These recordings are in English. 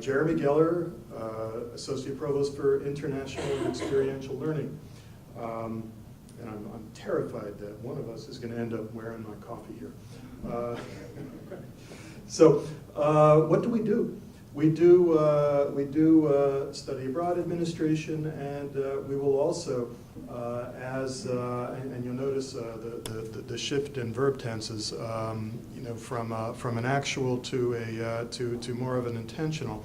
Jeremy Geller, Associate Provost for International and Experiential Learning. And I'm terrified that one of us is going to end up wearing my coffee here. So what do? We do study abroad administration, and we will also, and you'll notice the shift in verb tenses, from an actual to more of an intentional,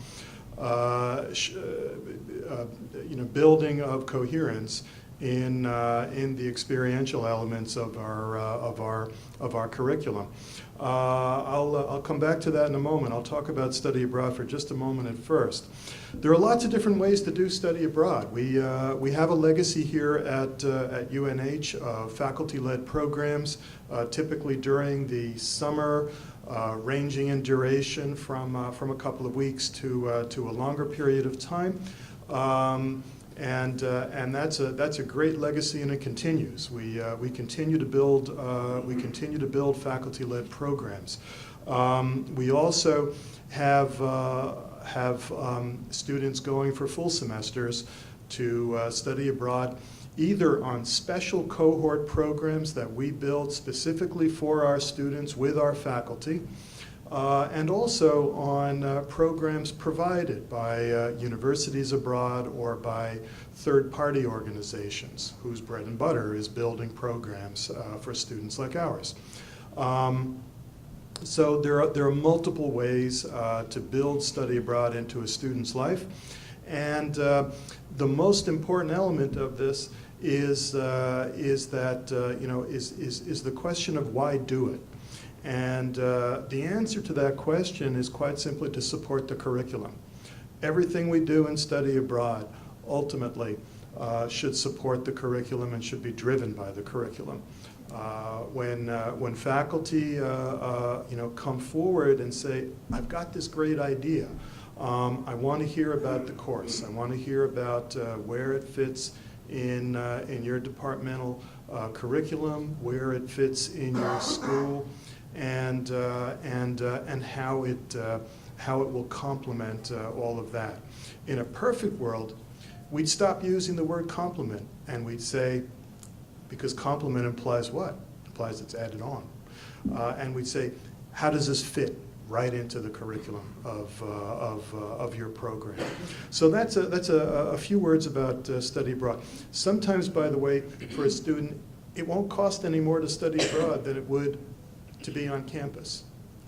building of coherence in the experiential elements of our curriculum. I'll come back to that in a moment. I'll talk about study abroad for just a moment at first. There are lots of different ways to do study abroad. We have a legacy here at UNH of faculty-led programs, typically during the summer, ranging in duration from a couple of weeks to a longer period of time. And that's a great legacy, and it continues. We continue to build faculty-led programs. We also have students going for full semesters to study abroad, either on special cohort programs that we build specifically for our students with our faculty, and also on programs provided by universities abroad or by third-party organizations whose bread and butter is building programs for students like ours. So there are multiple ways to build study abroad into a student's life, and the most important element of this is the question of why do it. And the answer to that question is quite simply to support the curriculum. Everything we do in study abroad ultimately should support the curriculum and should be driven by the curriculum. When faculty come forward and say, I've got this great idea, I want to hear about the course, I want to hear about where it fits in your departmental curriculum, where it fits in your school, and how it will complement all of that. In a perfect world, we'd stop using the word complement, and we'd say, because complement implies what? It implies it's added on. And we'd say, how does this fit right into the curriculum of your program? So that's a few words about study abroad. Sometimes, by the way, for a student, it won't cost any more to study abroad than it would to be on campus.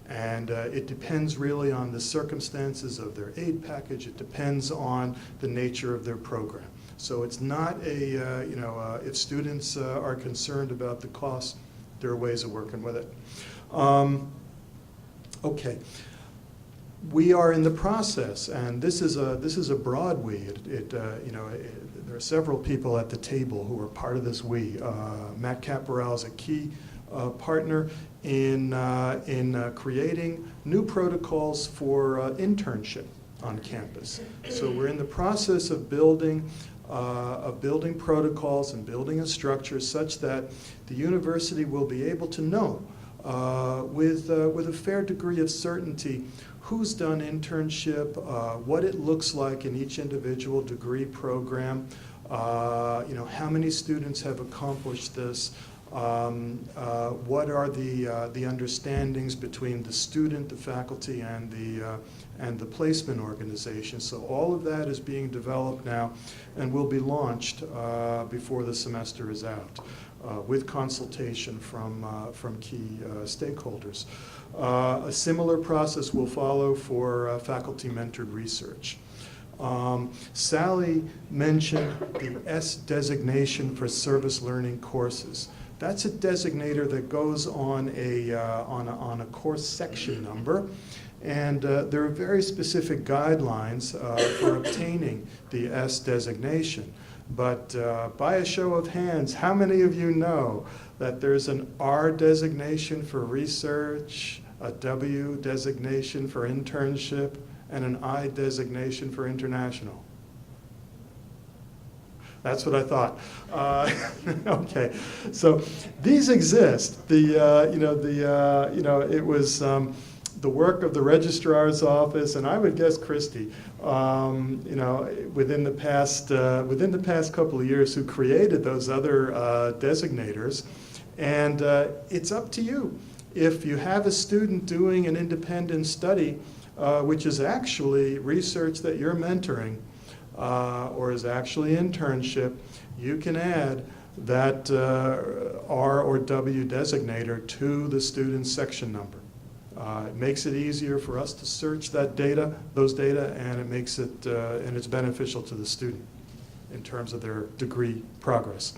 And it depends really on the circumstances of their aid package. It depends on the nature of their program. So it's not if students are concerned about the cost, there are ways of working with it. Okay. We are in the process, and this is a broad we. There are several people at the table who are part of this we. Matt Caporal is a key partner in creating new protocols for internship on campus. So we're in the process of building protocols and building a structure such that the university will be able to know with a fair degree of certainty who's done internship, what it looks like in each individual degree program, how many students have accomplished this, what are the understandings between the student, the faculty, and the placement organization. So all of that is being developed now and will be launched before the semester is out, with consultation from key stakeholders. A similar process will follow for faculty-mentored research. Sally mentioned the S designation for service learning courses. That's a designator that goes on a course section number, and there are very specific guidelines for obtaining the S designation. But by a show of hands, how many of you know that there's an R designation for research, a W designation for internship, and an I designation for international? That's what I thought. Okay, so these exist. It was the work of the registrar's office, and I would guess Christie, within the past couple of years, who created those other designators. And it's up to you. If you have a student doing an independent study, which is actually research that you're mentoring, or is actually internship, you can add that R or W designator to the student's section number. It makes it easier for us to search those data, and it makes it and it's beneficial to the student in terms of their degree progress.